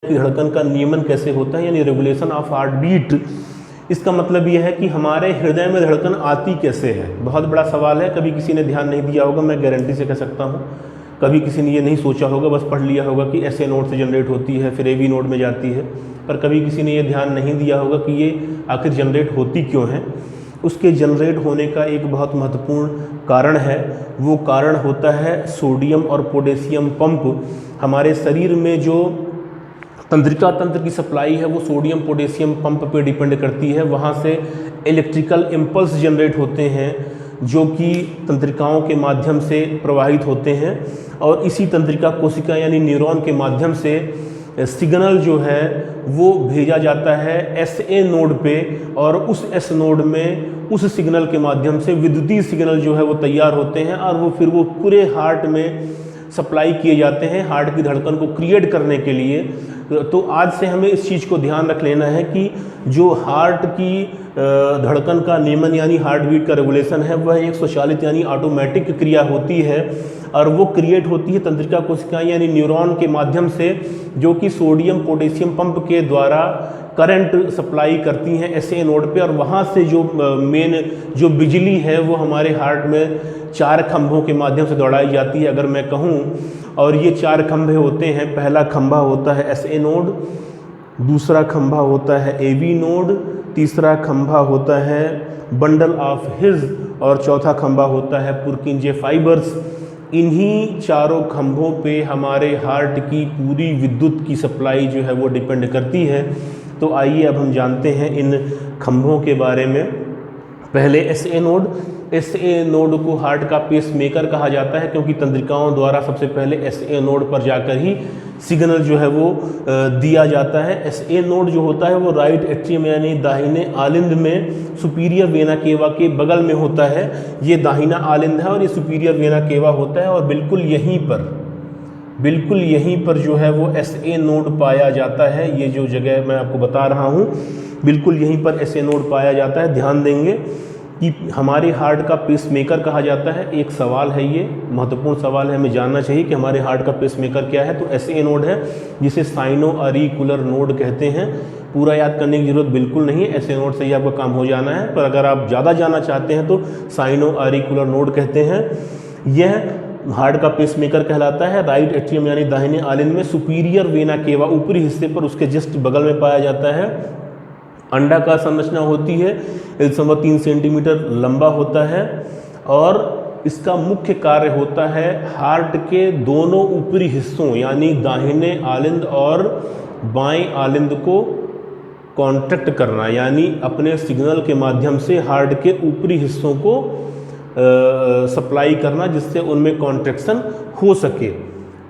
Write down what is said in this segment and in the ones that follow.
कि धड़कन का नियमन कैसे होता है, यानी रेगुलेशन ऑफ हार्ट बीट। इसका मतलब यह है कि हमारे हृदय में धड़कन आती कैसे है। बहुत बड़ा सवाल है, कभी किसी ने ध्यान नहीं दिया होगा, मैं गारंटी से कह सकता हूँ। कभी किसी ने ये नहीं सोचा होगा, बस पढ़ लिया होगा कि SA नोड से जनरेट होती है, फिर AV नोड में जाती है, पर कभी किसी ने ये ध्यान नहीं दिया होगा कि ये आखिर जनरेट होती क्यों है। उसके जनरेट होने का एक बहुत महत्वपूर्ण कारण है, वो कारण होता है सोडियम और पोटेशियम पंप। हमारे शरीर में जो तंत्रिका तंत्र की सप्लाई है वो सोडियम पोटेशियम पंप पे डिपेंड करती है। वहाँ से इलेक्ट्रिकल इम्पल्स जनरेट होते हैं जो कि तंत्रिकाओं के माध्यम से प्रवाहित होते हैं, और इसी तंत्रिका कोशिका यानी न्यूरॉन के माध्यम से सिग्नल जो है वो भेजा जाता है SA नोड पे, और उस S नोड में उस सिग्नल के माध्यम से विद्युतीय सिग्नल जो है वो तैयार होते हैं, और वो फिर वो पूरे हार्ट में सप्लाई किए जाते हैं हार्ट की धड़कन को क्रिएट करने के लिए। तो आज से हमें इस चीज़ को ध्यान रख लेना है कि जो हार्ट की धड़कन का नियमन यानी हार्ट बीट का रेगुलेशन है वह एक स्वचालित यानी ऑटोमेटिक क्रिया होती है, और वो क्रिएट होती है तंत्रिका कोशिकाएं यानी न्यूरॉन के माध्यम से, जो कि सोडियम पोटेशियम पंप के द्वारा करंट सप्लाई करती हैं SA नोड पे, और वहाँ से जो मेन जो बिजली है वो हमारे हार्ट में 4 खंभों के माध्यम से दौड़ाई जाती है अगर मैं कहूँ। और ये 4 खंभे होते हैं। पहला खंभा होता है SA नोड, दूसरा खंभा होता है AV नोड, तीसरा खंभा होता है बंडल ऑफ हिज, और चौथा खंभा होता है पुरकिंजे फाइबर्स। इन्हीं चारों खंभों पे हमारे हार्ट की पूरी विद्युत की सप्लाई जो है वो डिपेंड करती है। तो आइए अब हम जानते हैं इन खंभों के बारे में। पहले SA नोड। SA नोड को हार्ट का पेस मेकर कहा जाता है, क्योंकि तंत्रिकाओं द्वारा सबसे पहले SA नोड पर जाकर ही सिग्नल जो है वो दिया जाता है। SA नोड जो होता है वो राइट एट्रियम यानी दाहिने आलिंद में सुपीरियर वेना केवा के बगल में होता है। ये दाहिना आलिंद है और ये सुपीरियर वेना केवा होता है, और बिल्कुल यहीं पर जो है वो SA नोड पाया जाता है। ये जो जगह मैं आपको बता रहा हूँ, बिल्कुल यहीं पर SA नोड पाया जाता है। ध्यान देंगे कि हमारे हार्ट का पेसमेकर कहा जाता है। एक सवाल है, ये महत्वपूर्ण सवाल है, हमें जानना चाहिए कि हमारे हार्ट का पेसमेकर क्या है। तो SA नोड है, जिसे साइनो अरिकुलर नोड कहते हैं। पूरा याद करने की जरूरत बिल्कुल नहीं है, SA नोड से ही आपका काम हो जाना है, पर अगर आप ज़्यादा जानना चाहते हैं तो साइनो अरिकुलर नोड कहते हैं। यह हार्ट का पेसमेकर कहलाता है। राइट एट्रियम यानी दाहिने आलिंद में सुपीरियर वेना केवा ऊपरी हिस्से पर उसके जस्ट बगल में पाया जाता है। अंडाकार संरचना होती है, 1.3 सेंटीमीटर लंबा होता है, और इसका मुख्य कार्य होता है हार्ट के दोनों ऊपरी हिस्सों यानी दाहिने आलिंद और बाएं आलिंद को कॉन्ट्रैक्ट करना, यानी अपने सिग्नल के माध्यम से हार्ट के ऊपरी हिस्सों को सप्लाई करना, जिससे उनमें कॉन्ट्रैक्शन हो सके।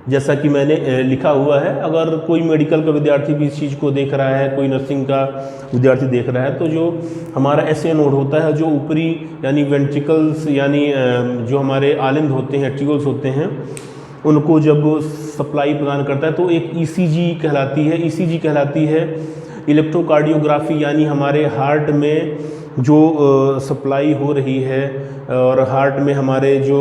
जैसा कि मैंने लिखा हुआ है, अगर कोई मेडिकल का विद्यार्थी भी इस चीज़ को देख रहा है, कोई नर्सिंग का विद्यार्थी देख रहा है, तो जो हमारा SA नोड होता है, जो ऊपरी यानी वेंट्रिकल्स यानी जो हमारे आलिंद होते हैं, एट्रियोल्स होते हैं, उनको जब सप्लाई प्रदान करता है तो एक ECG कहलाती है। ECG कहलाती है इलेक्ट्रोकार्डियोग्राफी, यानी हमारे हार्ट में जो सप्लाई हो रही है और हार्ट में हमारे जो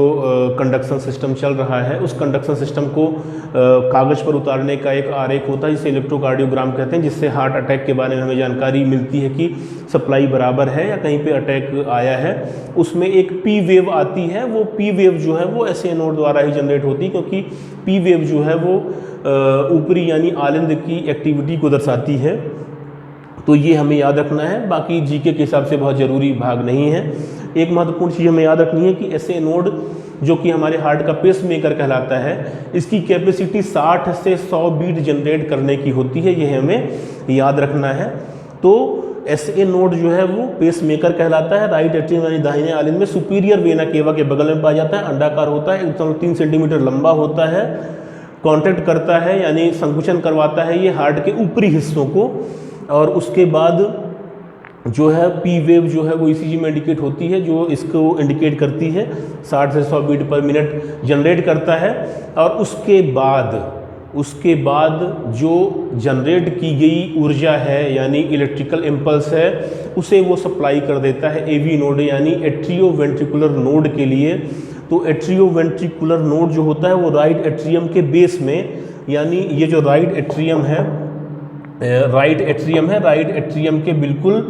कंडक्शन सिस्टम चल रहा है, उस कंडक्शन सिस्टम को कागज़ पर उतारने का एक आरेख होता है जिसे इलेक्ट्रोकार्डियोग्राम कहते हैं, जिससे हार्ट अटैक के बारे में हमें जानकारी मिलती है कि सप्लाई बराबर है या कहीं पे अटैक आया है। उसमें एक P वेव आती है, वो P वेव जो है वो SA नोड द्वारा ही जनरेट होती है, क्योंकि P वेव जो है वो ऊपरी यानी आलिंद की एक्टिविटी को दर्शाती है। तो ये हमें याद रखना है, बाकी GK के हिसाब से बहुत ज़रूरी भाग नहीं है। एक महत्वपूर्ण चीज़ हमें याद रखनी है कि SA नोड जो कि हमारे हार्ट का पेसमेकर कहलाता है, इसकी कैपेसिटी 60 से 100 बीट जनरेट करने की होती है, ये हमें याद रखना है। तो SA नोड जो है वो पेसमेकर कहलाता है। राइट एट्रियम यानी दाहिने आलिंद में सुपीरियर वेना केवा के बगल में पाया जाता है। अंडाकार होता है, 1.3 सेंटीमीटर लंबा होता है, कॉन्ट्रैक्ट करता है यानी संकुचन करवाता है ये हार्ट के ऊपरी हिस्सों को, और उसके बाद जो है P वेव जो है वो ECG में इंडिकेट होती है, जो इसको इंडिकेट करती है 60 से 100 बीट पर मिनट जनरेट करता है। और उसके बाद जो जनरेट की गई ऊर्जा है यानी इलेक्ट्रिकल इम्पल्स है, उसे वो सप्लाई कर देता है AV नोड यानी एट्रियोवेंट्रिकुलर नोड के लिए। तो एट्रियोवेंट्रिकुलर नोड जो होता है वो राइट एट्रियम के बेस में, यानी ये जो राइट एट्रियम है राइट एट्रियम है, राइट एट्रियम के बिल्कुल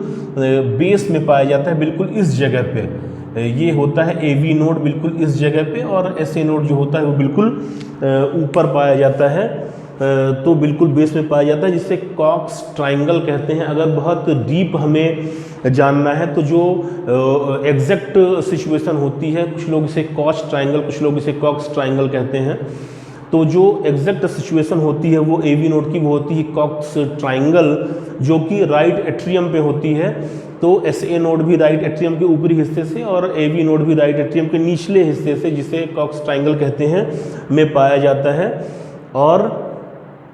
बेस में पाया जाता है, बिल्कुल इस जगह पे ये होता है एवी नोड, बिल्कुल इस जगह पे, और एसए नोड जो होता है वो बिल्कुल ऊपर पाया जाता है, तो बिल्कुल बेस में पाया जाता है, जिसे कॉक्स ट्राइंगल कहते हैं। अगर बहुत डीप हमें जानना है तो जो एग्जैक्ट सिचुएशन होती है, कुछ लोग इसे कॉक्स ट्राइंगल, कुछ लोग इसे कॉक्स ट्राइंगल कहते हैं, तो जो एग्जैक्ट सिचुएशन होती है वो एवी नोड की वो होती है कॉक्स ट्राइंगल, जो कि राइट एट्रियम पे होती है। तो एसए नोड भी राइट एट्रियम के ऊपरी हिस्से से और एवी नोड भी राइट एट्रियम के निचले हिस्से से, जिसे कॉक्स ट्राइंगल कहते हैं, में पाया जाता है। और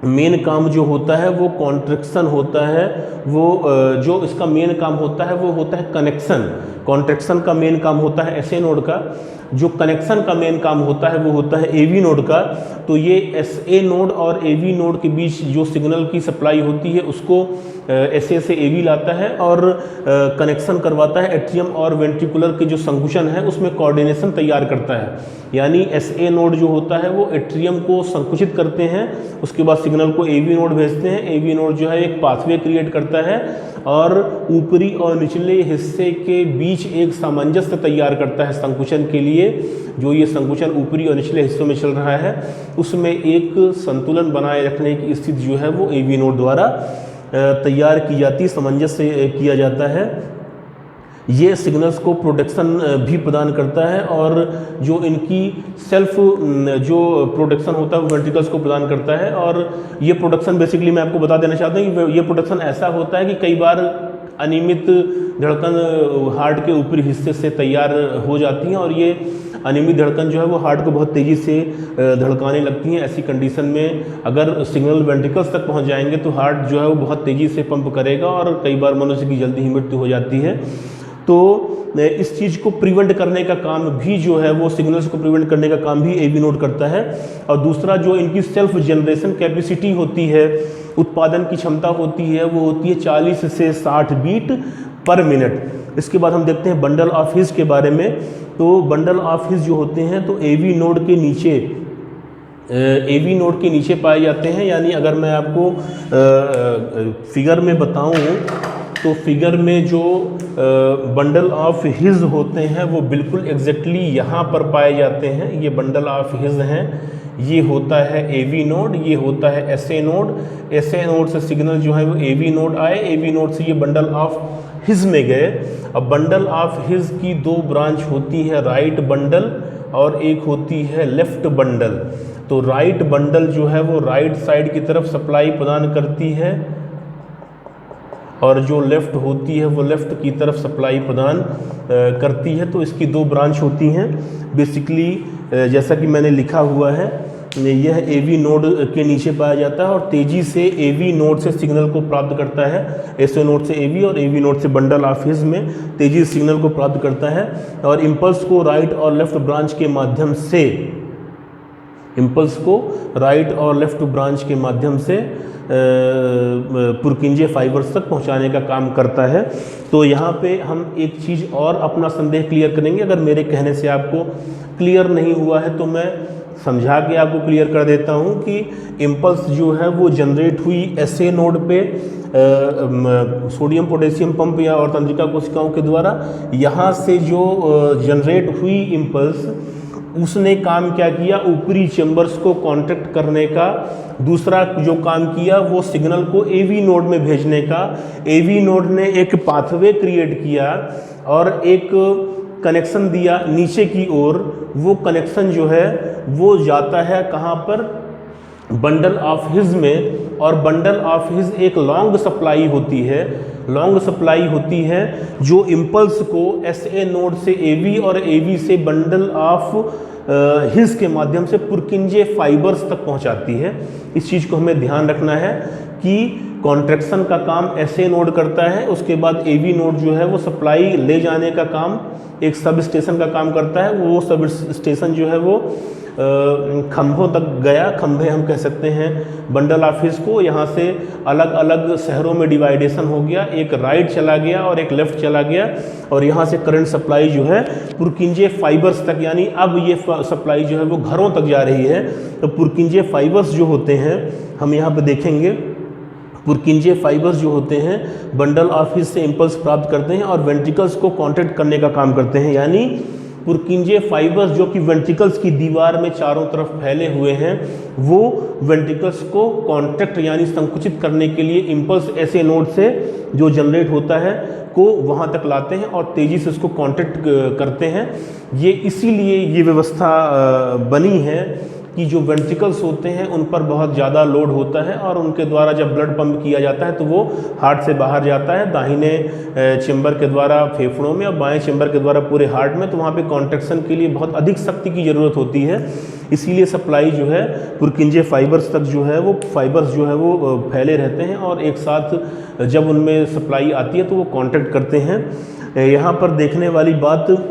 मेन काम जो होता है वो कॉन्ट्रैक्शन होता है, वो जो इसका मेन काम होता है वो होता है कनेक्शन। कॉन्ट्रैक्शन का मेन काम होता है एसए नोड का, जो कनेक्शन का मेन काम होता है वो होता है एवी नोड का। तो ये एसए नोड और एवी नोड के बीच जो सिग्नल की सप्लाई होती है उसको एसए से एवी लाता है और कनेक्शन करवाता है एट्रियम और वेंट्रिकुलर के जो संकुचन है उसमें कोऑर्डिनेशन तैयार करता है। यानी एसए नोड जो होता है वो एट्रियम को संकुचित करते हैं, उसके बाद सिग्नल को एवी नोड भेजते हैं। एवी नोड जो है एक पाथवे क्रिएट करता है और ऊपरी और निचले हिस्से के बीच एक सामंजस्य तैयार करता है संकुचन के लिए। जो ये संकुचन ऊपरी और निचले हिस्सों में चल रहा है उसमें एक संतुलन बनाए रखने की स्थिति जो है वो एवी नोड द्वारा तैयार की जाती, सामंजस्य किया जाता है। ये सिग्नल्स को प्रोटेक्शन भी प्रदान करता है और जो इनकी सेल्फ जो प्रोटेक्शन होता है वो वेंट्रिकल्स को प्रदान करता है। और ये प्रोटेक्शन बेसिकली मैं आपको बता देना चाहता हूँ कि ये प्रोटेक्शन ऐसा होता है कि कई बार अनियमित धड़कन हार्ट के ऊपरी हिस्से से तैयार हो जाती हैं और ये अनियमित धड़कन जो है वो हार्ट को बहुत तेज़ी से धड़काने लगती हैं। ऐसी कंडीशन में अगर सिग्नल वेंट्रिकल्स तक पहुंच जाएंगे तो हार्ट जो है वो बहुत तेज़ी से पंप करेगा और कई बार मनुष्य की जल्दी ही मृत्यु हो जाती है। तो इस चीज़ को प्रिवेंट करने का काम भी जो है वो सिग्नल्स को प्रिवेंट करने का काम भी एवी नोड करता है। और दूसरा जो इनकी सेल्फ जनरेशन कैपेसिटी होती है, उत्पादन की क्षमता होती है, वो होती है 40 से 60 बीट पर मिनट। इसके बाद हम देखते हैं बंडल ऑफ हिज के बारे में। तो बंडल ऑफ हिज जो होते हैं तो एवी नोड के नीचे पाए जाते हैं। यानी अगर मैं आपको फिगर में बताऊं तो फिगर में जो बंडल ऑफ हिज होते हैं वो बिल्कुल एग्जैक्टली यहाँ पर पाए जाते हैं। ये बंडल ऑफ हिज हैं, ये होता है एवी नोड, ये होता है एसए नोड। एसए नोड से सिग्नल जो है वो एवी नोड आए, एवी नोड से ये बंडल ऑफ हिज में गए। अब बंडल ऑफ हिज की दो ब्रांच होती है, राइट बंडल और एक होती है लेफ्ट बंडल। तो राइट बंडल जो है वो राइट साइड की तरफ सप्लाई प्रदान करती है और जो लेफ़्ट होती है वो लेफ़्ट की तरफ सप्लाई प्रदान करती है। तो इसकी दो ब्रांच होती हैं बेसिकली, जैसा कि मैंने लिखा हुआ है। यह एवी नोड के नीचे पाया जाता है और तेज़ी से एवी नोड से सिग्नल को प्राप्त करता है। एसए नोड से एवी और एवी नोड से बंडल ऑफ हिज में तेज़ी से सिग्नल को प्राप्त करता है और इम्पल्स को राइट और लेफ़्ट ब्रांच के माध्यम से, इम्पल्स को राइट और लेफ़्ट ब्रांच के माध्यम से पुरकिंजे फाइबर्स तक पहुंचाने का काम करता है। तो यहाँ पे हम एक चीज़ और अपना संदेह क्लियर करेंगे। अगर मेरे कहने से आपको क्लियर नहीं हुआ है तो मैं समझा के आपको क्लियर कर देता हूँ कि इम्पल्स जो है वो जनरेट हुई एसए नोड पे सोडियम पोटेशियम पंप या और तंत्रिका कोशिकाओं के द्वारा। यहाँ से जो जनरेट हुई इम्पल्स, उसने काम क्या किया, ऊपरी चैम्बर्स को कॉन्टैक्ट करने का। दूसरा जो काम किया वो सिग्नल को एवी नोड में भेजने का। एवी नोड ने एक पाथवे क्रिएट किया और एक कनेक्शन दिया नीचे की ओर। वो कनेक्शन जो है वो जाता है कहाँ पर, बंडल ऑफ हिज में। और बंडल ऑफ हिज एक लॉन्ग सप्लाई होती है, लॉन्ग सप्लाई होती है जो इम्पल्स को एसए नोड से एवी और एवी से बंडल ऑफ हिज के माध्यम से पुरकिंजे फाइबर्स तक पहुंचाती है। इस चीज़ को हमें ध्यान रखना है कि कॉन्ट्रैक्शन का काम एसए नोड करता है, उसके बाद एवी नोड जो है वो सप्लाई ले जाने का काम एक सब स्टेशन का काम करता है। वो सब स्टेशन जो है वो खंभों तक गया, खंभे हम कह सकते हैं बंडल ऑफ हिज को। यहाँ से अलग अलग शहरों में डिवाइडेशन हो गया, एक राइट चला गया और एक लेफ्ट चला गया और यहाँ से करंट सप्लाई जो है पुरकिंजे फाइबर्स तक, यानी अब ये सप्लाई जो है वो घरों तक जा रही है। तो पुरकिंजे फाइबर्स जो होते हैं हम यहाँ पे देखेंगे पुरकिंजे फाइबर्स जो होते हैं बंडल ऑफ हीट से इम्पल्स प्राप्त करते हैं और वेंट्रिकल्स को कॉन्ट्रैक्ट करने का काम करते हैं। यानी पुरकिंजे फाइबर्स जो कि वेंट्रिकल्स की दीवार में चारों तरफ फैले हुए हैं, वो वेंट्रिकल्स को कॉन्ट्रैक्ट यानी संकुचित करने के लिए इम्पल्स ऐसे नोड से जो जनरेट होता है को वहाँ तक लाते हैं और तेज़ी से उसको कॉन्ट्रैक्ट करते हैं। ये इसीलिए ये व्यवस्था बनी है कि जो वेंट्रिकल्स होते हैं उन पर बहुत ज़्यादा लोड होता है और उनके द्वारा जब ब्लड पंप किया जाता है तो वो हार्ट से बाहर जाता है दाहिने चेंबर के द्वारा फेफड़ों में और बाएं चेंबर के द्वारा पूरे हार्ट में, तो वहाँ पे कॉन्ट्रैक्शन के लिए बहुत अधिक शक्ति की ज़रूरत होती है। इसीलिए सप्लाई जो है पुरकिंजे फाइबर्स तक जो है वो फाइबर्स जो है वो फैले रहते हैं और एक साथ जब उनमें सप्लाई आती है तो वो कॉन्ट्रैक्ट करते हैं। यहाँ पर देखने वाली बात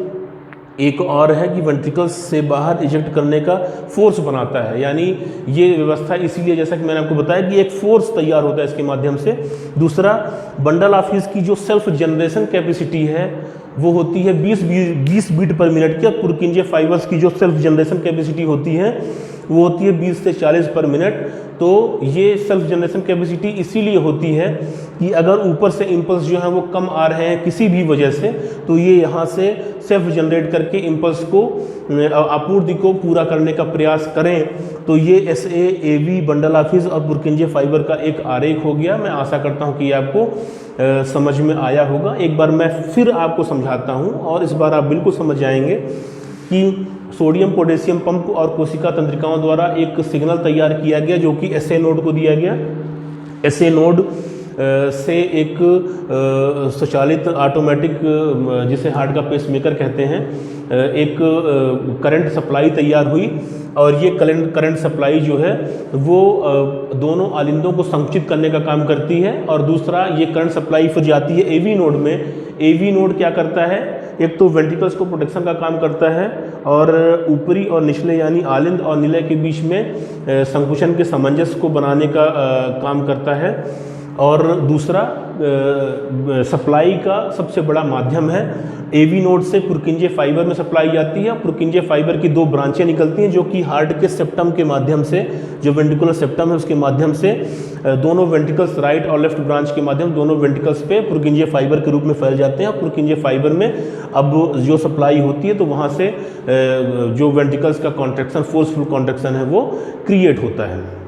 एक और है कि वेंट्रिकल्स से बाहर इजेक्ट करने का फोर्स बनाता है। यानी ये व्यवस्था इसीलिए, जैसा कि मैंने आपको बताया, कि एक फोर्स तैयार होता है इसके माध्यम से। दूसरा, बंडल ऑफ हीट की जो सेल्फ जनरेशन कैपेसिटी है वो होती है 20 बीट पर मिनट की, और पुरकिंजे फाइबर्स की जो सेल्फ जनरेशन कैपेसिटी होती है वो होती है 20 से 40 पर मिनट। तो ये सेल्फ जनरेशन कैपेसिटी इसीलिए होती है कि अगर ऊपर से इम्पल्स जो है वो कम आ रहे हैं किसी भी वजह से, तो ये यहाँ से सेल्फ जनरेट करके इम्पल्स को आपूर्ति को पूरा करने का प्रयास करें। तो ये SA बंडल ऑफ हीट और पुरकिंजे फाइबर का एक आरेख हो गया। मैं आशा करता हूँ कि ये आपको समझ में आया होगा। एक बार मैं फिर आपको समझाता हूँ और इस बार आप बिल्कुल समझ जाएंगे कि सोडियम पोटेशियम पंप और कोशिका तंत्रिकाओं द्वारा एक सिग्नल तैयार किया गया जो कि SA नोड को दिया गया। SA नोड से एक स्वचालित ऑटोमेटिक, जिसे हार्ट का पेसमेकर कहते हैं, एक करंट सप्लाई तैयार हुई और ये करंट सप्लाई जो है वो दोनों आलिंदों को संकुचित करने का काम करती है। और दूसरा, ये करंट सप्लाई फिर जाती है AV नोड में। AV नोड क्या करता है, एक तो वेंट्रिकल्स को प्रोटेक्शन का काम करता है और ऊपरी और निचले यानी आलिंद और निलय के बीच में संकुचन के सामंजस्य को बनाने का काम करता है। और दूसरा, सप्लाई का सबसे बड़ा माध्यम है। AV नोड से पुरकिंजे फाइबर में सप्लाई जाती है। पुरकिंजे फाइबर की 2 ब्रांचें निकलती हैं जो कि हार्ट के सेप्टम के माध्यम से, जो वेंट्रिकुलर सेप्टम है उसके माध्यम से, दोनों वेंट्रिकल्स राइट और लेफ्ट ब्रांच के माध्यम दोनों वेंट्रिकल्स पे पुरकिंजे फाइबर के रूप में फैल जाते हैं। पुरकिंजे फाइबर में अब जो सप्लाई होती है तो वहाँ से जो वेंट्रिकल्स का कॉन्ट्रैक्शन, फोर्सफुल कॉन्ट्रैक्शन है वो क्रिएट होता है।